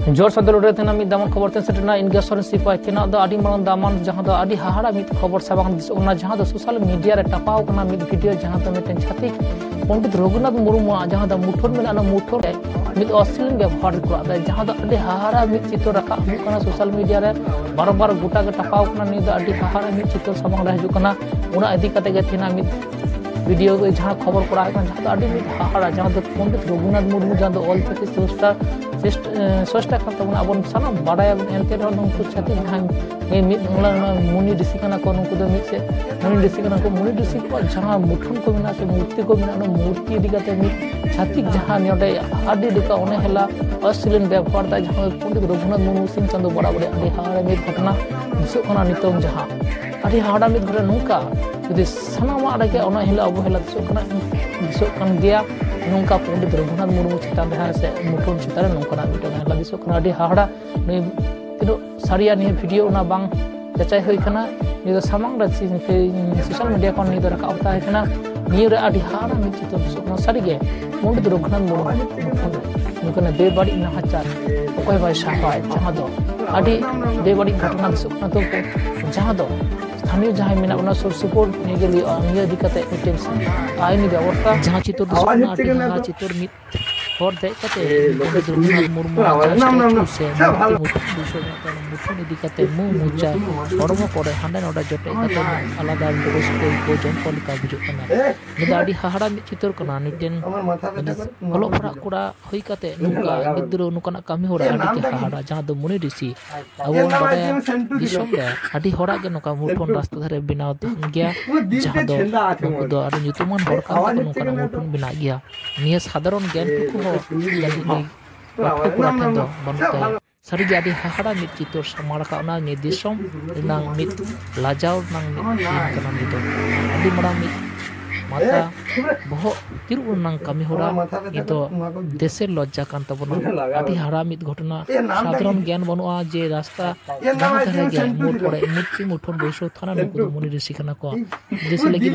जोर सदर उड़े थे मिद दामन खबर ते सेटना इनगे सोरेन सिपाही थे दा आदि मांग दामन जहां दा आदि हाहाड़ा मिद खबर साबांग दिसोना जहां दा सोशल मीडिया रे टपाव कना मिद वीडियो जहां दा मिटेन छातिक पंडित रघुनाथ मुर्मू जहां दा मुठोर में ना मुठोर मिद अश्लील व्यवहार कुरा दा जहां दा आदि हाहाड़ा मिद चित्र रखा हुई कना सोशल मीडिया रे बार बार गोटा के टपाव कना नि दा आदि हाहाड़ा मिद चित्र साबांग रे हजू कना उना इदी कते गे थेना मिद वीडियो जहां खबर करा है जहां दा आदि मिद हाहाड़ा जहां दा पंडित रघुनाथ मुर्मू जहां दा ऑल पैकेज सोस्टा करता अब साना बाड़ाया एनते नुकु छाती जहां मिद मुनि ऋषि कना को नुकु मिद से मुनि ऋषि कना को मुनि ऋषि को जहां मुठन को मिना से मूर्ति को मिना मूर्ति इदी कते मिद छाती जहां नोडे आदि लेका ओने हला अश्लील व्यवहार दा जहां पंडित रघुनाथ मुर्मू सिंह चंदो बड़ा बड़े आदि हाड़ा मिद घटना दिसो कना नितों जहां आदि हाड़ा मिद घरे नुका यदि सानामा आड़े ओना हला अब हला दिसो कन गया नौका पंडित रघुनाथ मुर्मू चितान रहा से मुठन चितान नौका मिटन हला दिसो कना आदि हाड़ा नै तिनो सारिया नि वीडियो ना बांग जचाय होय कना नि सामांग रा सोशल मीडिया को नि रखा होता है कना नि रे आदि हाड़ा मि चितो दिसो कना सारी गे पंडित रघुनाथ मुर्मू नुकना बेबाड़ी नाहाचार ओकय बाय साफाय जहां दो आदि बेबाड़ी घटना दिसो कना तो जहां दो स्थानीय जहां मेना उना सुर सुपुर निगली निया दिकते मिटेन आईनी व्यवस्था जहां चित्र दिसोना आदि हाड़ा चित्र मित और दे कते पंडित रघुनाथ मुर्मू से मुठन इदी कते मु मुचा हरमो करे हांडे नोडा जटे कते आलादा ड्रेस को जम को लिका बुझो कना निदा आदि हाहाड़ा मित चित्र कना निटेन हलो परा कुड़ा होई कते नुका गिद्रो नुकाना कामी होरा आदि के हाहाड़ा जहां दो मुनि ऋषि अब बाडा दिसोम रे आदि होरा गे नुका मुठन रास्ता धरे बिनाव गया जहां दो नुकु दो आदि युतुमान होर का नुकाना मुठन बिना गया निया साधारण ज्ञान को सारी आदि हाहाड़ा मित चित्र समारका ना नि दिसोम नang मित लाजाव नang मित कना मित आदि मरा मित माता बहो तिरु नang कमी होरा इतो देशेर लज्जा कान तबना आदि हाड़ा मित घटना साधारण ज्ञान बनुआ जे रास्ता जहां धरे गे मोड़ पड़े मुठन बसो थाना नुकु मुनि ऋषि कना को देश लगी